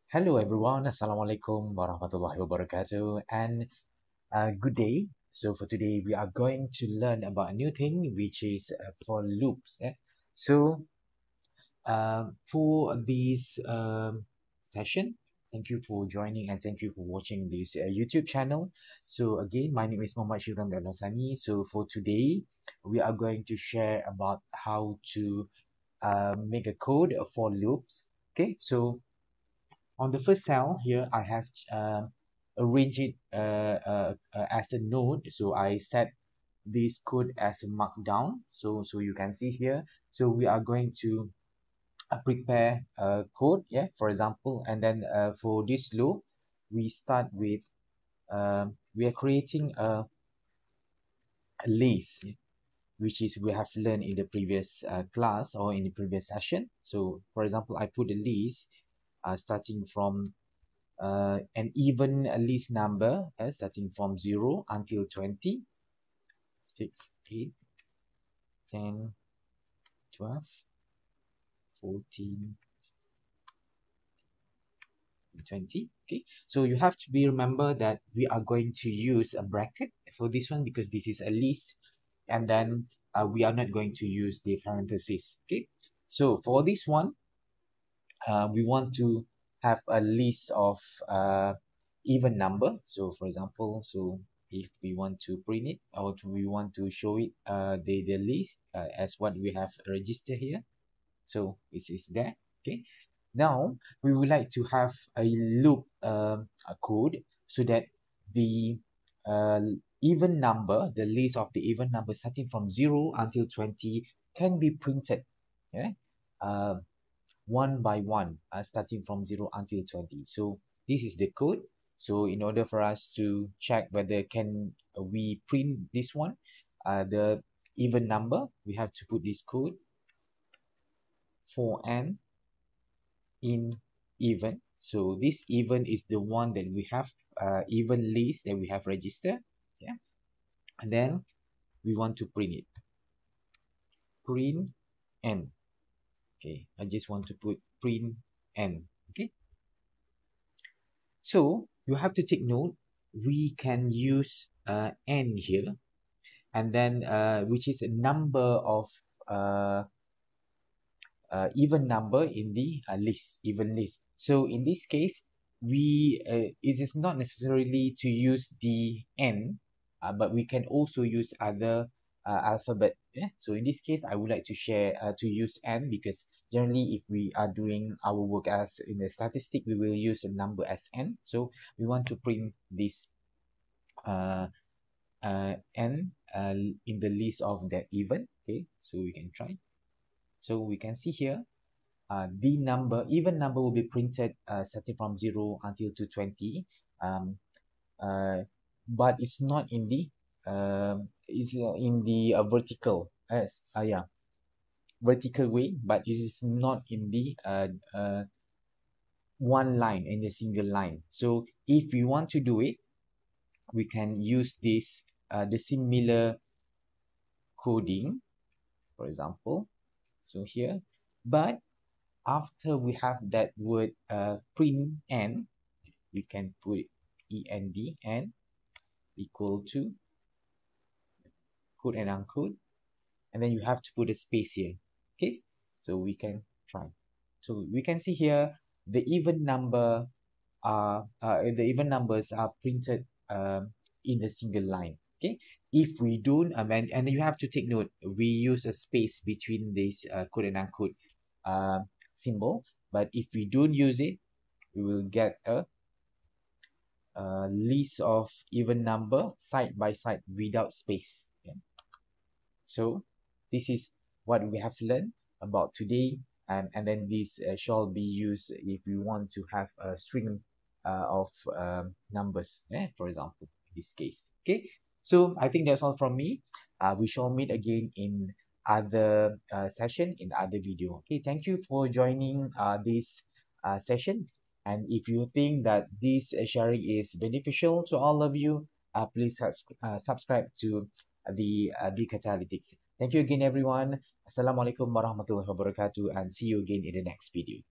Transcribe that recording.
Hello everyone, Assalamualaikum warahmatullahi wabarakatuh, and good day. So for today, we are going to learn about a new thing, which is for loops. So for this session, thank you for joining and thank you for watching this YouTube channel. So again, my name is Muhammad Shivram Danasani. So for today, we are going to share about how to make a code for loops. Okay, so on the first cell here, I have arranged it as a node. So I set this code as a markdown. So you can see here. So we are going to prepare a code, yeah, for example, and then for this loop, we start with we are creating a list, which is we have learned in the previous class or in the previous session. So for example, I put a list starting from an even list number starting from 0 until 20, 6, 8, 10, 12, 14, 20. Okay, so you have to be remember that we are going to use a bracket for this one because this is a list, and then we are not going to use the parentheses. Okay, so for this one, we want to have a list of even number. So for example, so if we want to print it or we want to show it the list as what we have registered here, so it is there. Okay, now we would like to have a loop a code so that the uh, even number, the list of the even number starting from 0 until 20 can be printed, yeah, uh, one by one, starting from 0 until 20. So this is the code. So in order for us to check whether can we print this one, the even number, we have to put this code for n in even. So this even is the one that we have even list that we have registered. Yeah, and then we want to print it. Print n. Okay, I just want to put print n. Okay, so you have to take note. We can use n here, and then which is a number of uh, even number in the list, even list. So in this case, it is not necessarily to use the n, but we can also use other alphabet. Yeah? So in this case, I would like to share to use n because generally if we are doing our work as in the statistic, we will use a number as n. So we want to print this uh, n in the list of that even. Okay, so we can try. So we can see here the number, even number will be printed starting from 0 until to 20, um, uh, but it's not in the vertical, yeah, vertical way, but it is not in the one line, in the single line. So if we want to do it, we can use this the similar coding, for example. So here, but after we have that word print n, we can put end n equal to quote and unquote, and then you have to put a space here. Okay, so we can try. So we can see here the even number the even numbers are printed in a single line. Okay, if we don't amend, and you have to take note, we use a space between this quote and unquote uh, symbol, but if we don't use it, we will get a list of even number side by side without space. Okay? So this is what we have learned about today, and then this shall be used if we want to have a string of numbers, for example, in this case. Okay, so I think that's all from me. We shall meet again in other session, in other video. Okay, thank you for joining this session. And if you think that this sharing is beneficial to all of you, please subscribe to the Catalytics. Thank you again, everyone. Assalamualaikum warahmatullahi wabarakatuh, and see you again in the next video.